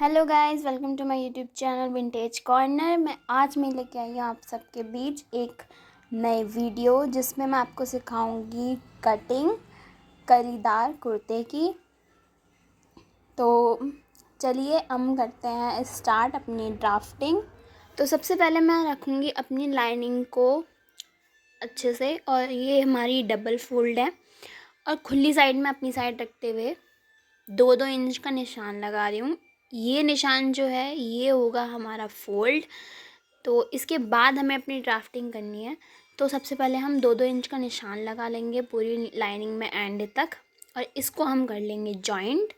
Hello guys, welcome to my YouTube channel vintage corner. मैं लेके आई हूँ आप सबके बीच एक नए वीडियो जिसमें मैं आपको सिखाऊंगी कटिंग कलीदार कुर्ते की। तो चलिए हम करते हैं स्टार्ट अपनी ड्राफ्टिंग। तो सबसे पहले मैं रखूँगी अपनी लाइनिंग को अच्छे से, और ये हमारी डबल फोल्ड है और खुली साइड में अपनी साइड रखते हुए 2-2 इंच का निशान लगा रही हूँ। ये निशान जो है ये होगा हमारा फोल्ड। तो इसके बाद हमें अपनी ड्राफ्टिंग करनी है। तो सबसे पहले हम 2-2 इंच का निशान लगा लेंगे पूरी लाइनिंग में एंड तक, और इसको हम कर लेंगे जॉइंट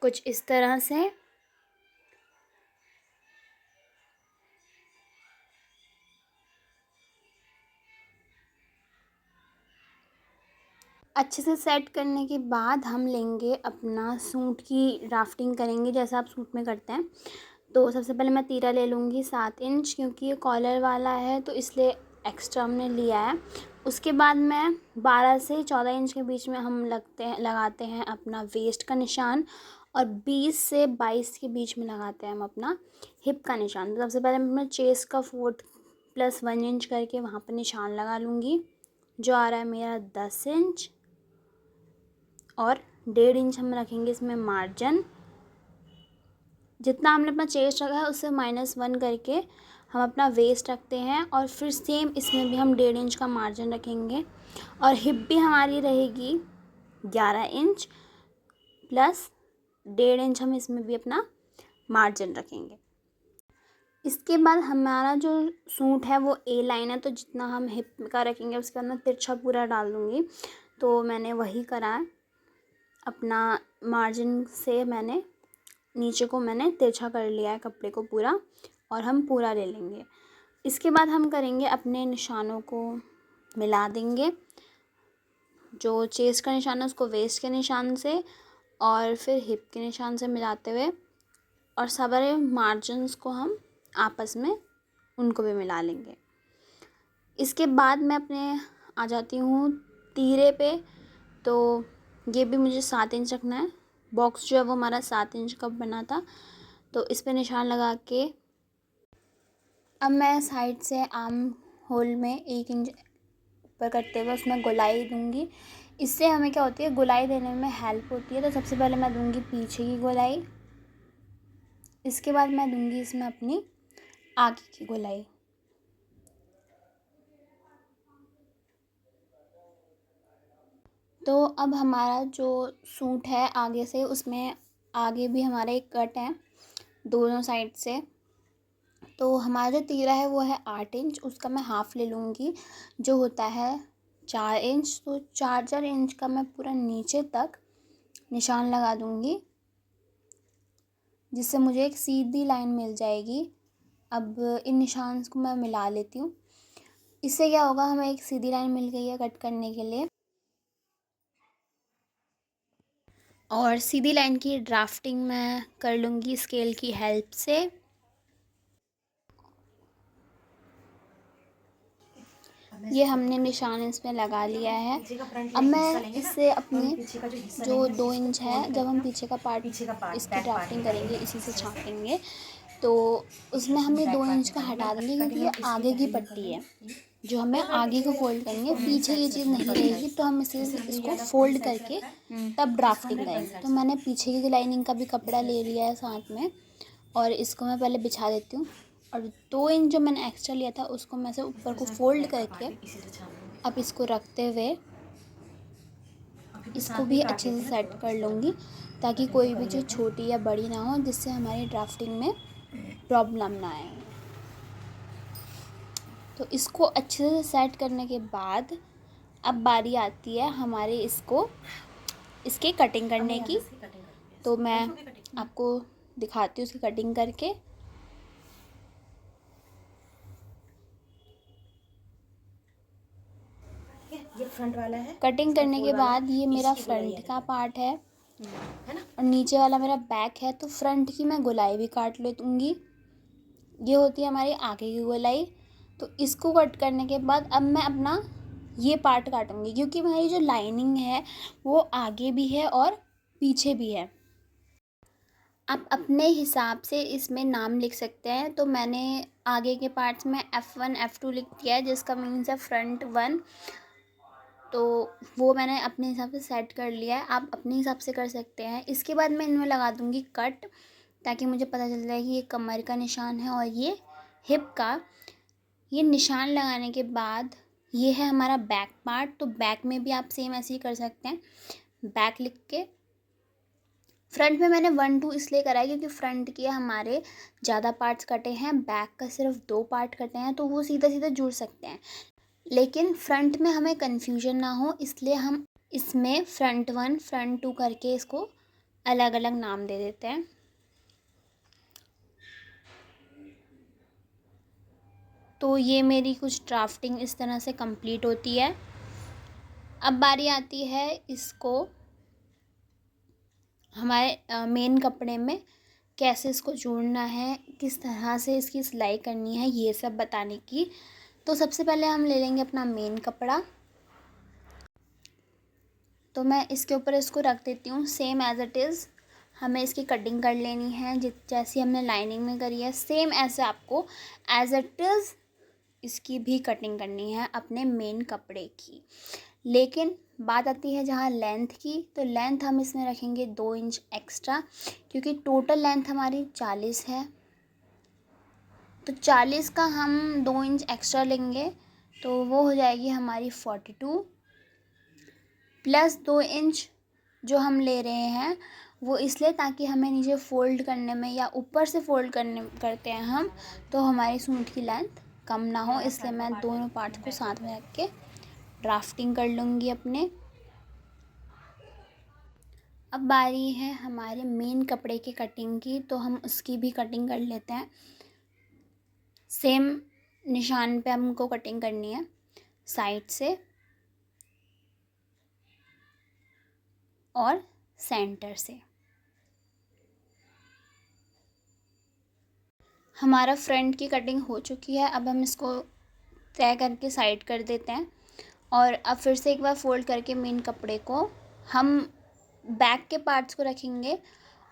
कुछ इस तरह से। अच्छे से सेट करने के बाद हम लेंगे अपना सूट की ड्राफ्टिंग करेंगे जैसा आप सूट में करते हैं। तो सबसे पहले मैं तीरा ले लूँगी 7 इंच, क्योंकि ये कॉलर वाला है तो इसलिए एक्स्ट्रा हमने लिया है। उसके बाद मैं 12 से 14 इंच के बीच में हम लगाते हैं अपना वेस्ट का निशान, और 20 से 22 के बीच में लगाते हैं हम अपना हिप का निशान। तो सबसे पहले मैं चेस्ट का 4 + 1 इंच करके वहाँ पर निशान लगा लूँगी, जो आ रहा है मेरा 10 इंच, और 1.5 इंच हम रखेंगे इसमें मार्जिन। जितना हमने अपना चेस्ट रखा है उससे -1 करके हम अपना वेस्ट रखते हैं, और फिर सेम इसमें भी हम 1.5 इंच का मार्जिन रखेंगे, और हिप भी हमारी रहेगी 11 इंच प्लस 1.5 इंच हम इसमें भी अपना मार्जिन रखेंगे। इसके बाद हमारा जो सूट है वो ए लाइन है, तो जितना हम हिप का रखेंगे उसके बाद मैं तिरछा पूरा डाल दूँगी। तो मैंने वही करा है, अपना मार्जिन से मैंने नीचे को मैंने तिरछा कर लिया है कपड़े को पूरा, और हम पूरा ले लेंगे। इसके बाद हम करेंगे अपने निशानों को मिला देंगे, जो चेस्ट का निशान है उसको वेस्ट के निशान से और फिर हिप के निशान से मिलाते हुए, और सारे मार्जिन्स को हम आपस में उनको भी मिला लेंगे। इसके बाद मैं अपने आ जाती हूँ तीरे पे। तो ये भी मुझे 7 इंच रखना है। बॉक्स जो है वो हमारा 7 इंच का बना था, तो इस पे निशान लगा के अब मैं साइड से आर्म होल में 1 इंच ऊपर करते हुए उसमें गोलाई दूंगी। इससे हमें क्या होती है, गोलाई देने में हेल्प होती है। तो सबसे पहले मैं दूंगी पीछे की गोलाई, इसके बाद मैं दूंगी इसमें अपनी आगे की गोलाई। तो अब हमारा जो सूट है आगे से, उसमें आगे भी हमारा एक कट है दोनों साइड से। तो हमारा जो तीरा है वो है 8 इंच, उसका मैं हाफ़ ले लूँगी जो होता है 4 इंच। तो 4 इंच का मैं पूरा नीचे तक निशान लगा दूँगी, जिससे मुझे एक सीधी लाइन मिल जाएगी। अब इन निशान को मैं मिला लेती हूँ। इससे क्या होगा, हमें एक सीधी लाइन मिल गई है कट करने के लिए, और सीधी लाइन की ड्राफ्टिंग मैं कर लूँगी स्केल की हेल्प से। ये हमने निशान इसमें लगा लिया है। अब मैं इससे अपनी जो 2 इंच है, जब हम पीछे का पार्ट इसकी ड्राफ्टिंग करेंगे इसी से छापेंगे, तो उसमें हम ये 2 इंच का हटा देंगे, क्योंकि ये आगे की पट्टी है जो हमें आगे को फोल्ड करेंगे। पीछे ये चीज़ नहीं रहेगी, तो हम इसको फोल्ड करके तब ड्राफ्टिंग करेंगे। तो मैंने पीछे की लाइनिंग का भी कपड़ा ले लिया है साथ में, और इसको मैं पहले बिछा देती हूँ, और 2 इंच जो मैंने एक्स्ट्रा लिया था उसको मैं से ऊपर को फोल्ड करके अब इसको रखते हुए इसको भी अच्छे से सेट कर लूँगी, ताकि कोई भी चीज़ छोटी या बड़ी ना हो, जिससे हमारी ड्राफ्टिंग में प्रॉब्लम ना आए। तो इसको अच्छे से सेट करने के बाद अब बारी आती है हमारे इसके कटिंग करने की। तो मैं आपको दिखाती हूँ उसकी कटिंग करके। ये फ्रंट वाला है। कटिंग करने के बाद ये मेरा फ्रंट का पार्ट है ना, और नीचे वाला मेरा बैक है। तो फ्रंट की मैं गोलाई भी काट ले दूँगी। ये होती है हमारी आगे की गोलाई। तो इसको कट करने के बाद अब मैं अपना ये पार्ट काटूँगी, क्योंकि हमारी जो लाइनिंग है वो आगे भी है और पीछे भी है। आप अपने हिसाब से इसमें नाम लिख सकते हैं। तो मैंने आगे के पार्ट्स में F1 F2 लिख दिया है, जिसका मीन्स है फ्रंट 1। तो वो मैंने अपने हिसाब से सेट कर लिया है, आप अपने हिसाब से कर सकते हैं। इसके बाद मैं इनमें लगा दूँगी कट, ताकि मुझे पता चल जाए कि ये कमर का निशान है और ये हिप का। ये निशान लगाने के बाद ये है हमारा बैक पार्ट। तो बैक में भी आप सेम ऐसे ही कर सकते हैं, बैक लिख के। फ्रंट में मैंने 1 2 इसलिए करा है क्योंकि फ्रंट के हमारे ज़्यादा पार्ट्स कटे हैं, बैक का सिर्फ 2 पार्ट कटे हैं, तो वो सीधा सीधा जुड़ सकते हैं। लेकिन फ्रंट में हमें कन्फ्यूजन ना हो, इसलिए हम इसमें फ्रंट 1 फ्रंट 2 करके इसको अलग अलग नाम दे देते हैं। तो ये मेरी कुछ ड्राफ्टिंग इस तरह से कंप्लीट होती है। अब बारी आती है इसको हमारे मेन कपड़े में कैसे इसको जोड़ना है, किस तरह से इसकी सिलाई करनी है, ये सब बताने की। तो सबसे पहले हम ले लेंगे अपना मेन कपड़ा। तो मैं इसके ऊपर इसको रख देती हूँ सेम एज़ इट इज़। हमें इसकी कटिंग कर लेनी है जैसी हमने लाइनिंग में करी है, सेम ऐसे आपको एज़ इट इज़ इसकी भी कटिंग करनी है अपने मेन कपड़े की। लेकिन बात आती है जहाँ लेंथ की, तो लेंथ हम इसमें रखेंगे 2 इंच एक्स्ट्रा, क्योंकि टोटल लेंथ हमारी 40 है। तो 40 का हम 2 इंच एक्स्ट्रा लेंगे, तो वो हो जाएगी हमारी 42 प्लस 2 इंच जो हम ले रहे हैं वो इसलिए ताकि हमें नीचे फ़ोल्ड करने में या ऊपर से फ़ोल्ड करते हैं हम, तो हमारी सूट की लेंथ कम ना हो, इसलिए मैं दोनों पार्ट्स को साथ में रख के ड्राफ्टिंग कर लूँगी अपने। अब बारी है हमारे मेन कपड़े की कटिंग की, तो हम उसकी भी कटिंग कर लेते हैं। सेम निशान पे हमको कटिंग करनी है साइड से और सेंटर से। हमारा फ्रंट की कटिंग हो चुकी है, अब हम इसको तय करके साइड कर देते हैं। और अब फिर से एक बार फ़ोल्ड करके मेन कपड़े को हम बैक के पार्ट्स को रखेंगे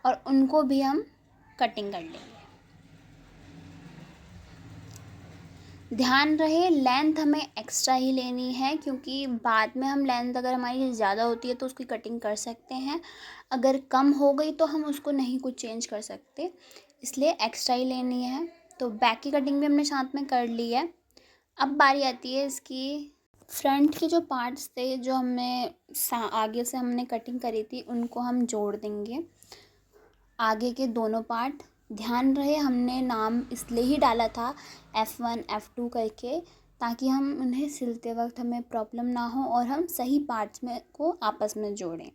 और उनको भी हम कटिंग कर लेंगे। ध्यान रहे लेंथ हमें एक्स्ट्रा ही लेनी है, क्योंकि बाद में हम लेंथ अगर हमारी ज़्यादा होती है तो उसकी कटिंग कर सकते हैं, अगर कम हो गई तो हम उसको नहीं कुछ चेंज कर सकते, इसलिए एक्स्ट्रा ही लेनी है। तो बैक की कटिंग भी हमने साथ में कर ली है। अब बारी आती है इसकी फ्रंट के जो पार्ट्स थे जो हमने आगे से हमने कटिंग करी थी, उनको हम जोड़ देंगे आगे के दोनों पार्ट। ध्यान रहे हमने नाम इसलिए ही डाला था F1 F2 करके, ताकि हम उन्हें सिलते वक्त हमें प्रॉब्लम ना हो और हम सही पार्ट्स में को आपस में जोड़ें।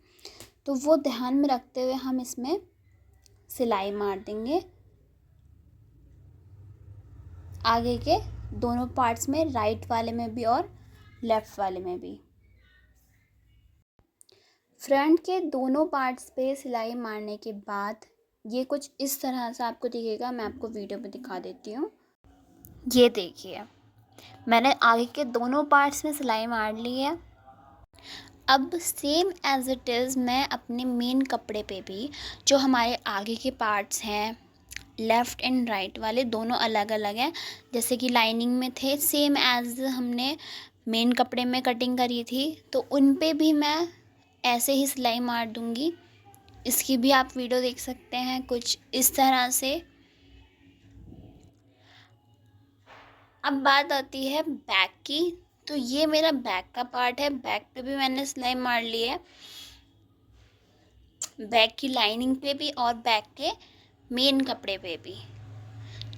तो वो ध्यान में रखते हुए हम इसमें सिलाई मार देंगे आगे के दोनों पार्ट्स में, राइट वाले में भी और लेफ़्ट वाले में भी। फ्रंट के दोनों पार्ट्स पे सिलाई मारने के बाद ये कुछ इस तरह से आपको दिखेगा। मैं आपको वीडियो में दिखा देती हूँ। ये देखिए मैंने आगे के दोनों पार्ट्स में सिलाई मार ली है। अब सेम एज़ इट इज़ मैं अपने मेन कपड़े पे भी जो हमारे आगे के पार्ट्स हैं, लेफ़्ट एंड राइट वाले दोनों अलग अलग हैं, जैसे कि लाइनिंग में थे सेम एज़ हमने मेन कपड़े में कटिंग करी थी, तो उन पे भी मैं ऐसे ही सिलाई मार दूँगी। इसकी भी आप वीडियो देख सकते हैं कुछ इस तरह से। अब बात आती है बैक की, तो ये मेरा बैक का पार्ट है, बैक पे भी मैंने सिलाई मार ली है, बैक की लाइनिंग पे भी और बैक के मेन कपड़े पे भी।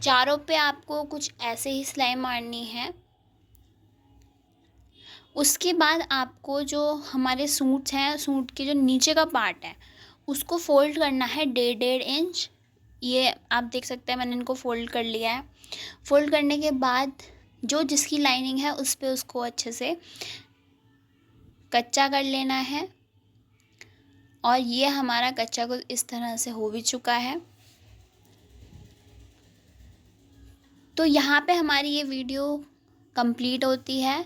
चारों पे आपको कुछ ऐसे ही सिलाई मारनी है। उसके बाद आपको जो हमारे सूट्स हैं, सूट के जो नीचे का पार्ट है उसको फ़ोल्ड करना है 1.5 इंच। ये आप देख सकते हैं मैंने इनको फ़ोल्ड कर लिया है। फ़ोल्ड करने के बाद जो जिसकी लाइनिंग है उस पे उसको अच्छे से कच्चा कर लेना है। और ये हमारा कच्चा कुछ इस तरह से हो भी चुका है। तो यहाँ पे हमारी ये वीडियो कंप्लीट होती है।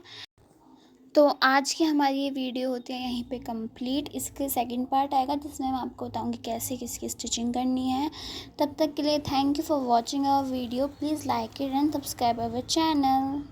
तो आज की हमारी ये वीडियो होती है यहीं पे कंप्लीट। इसके सेकंड पार्ट आएगा जिसमें मैं आपको बताऊंगी कैसे किसकी स्टिचिंग करनी है। तब तक के लिए thank you for watching our video. Please like it and subscribe our channel.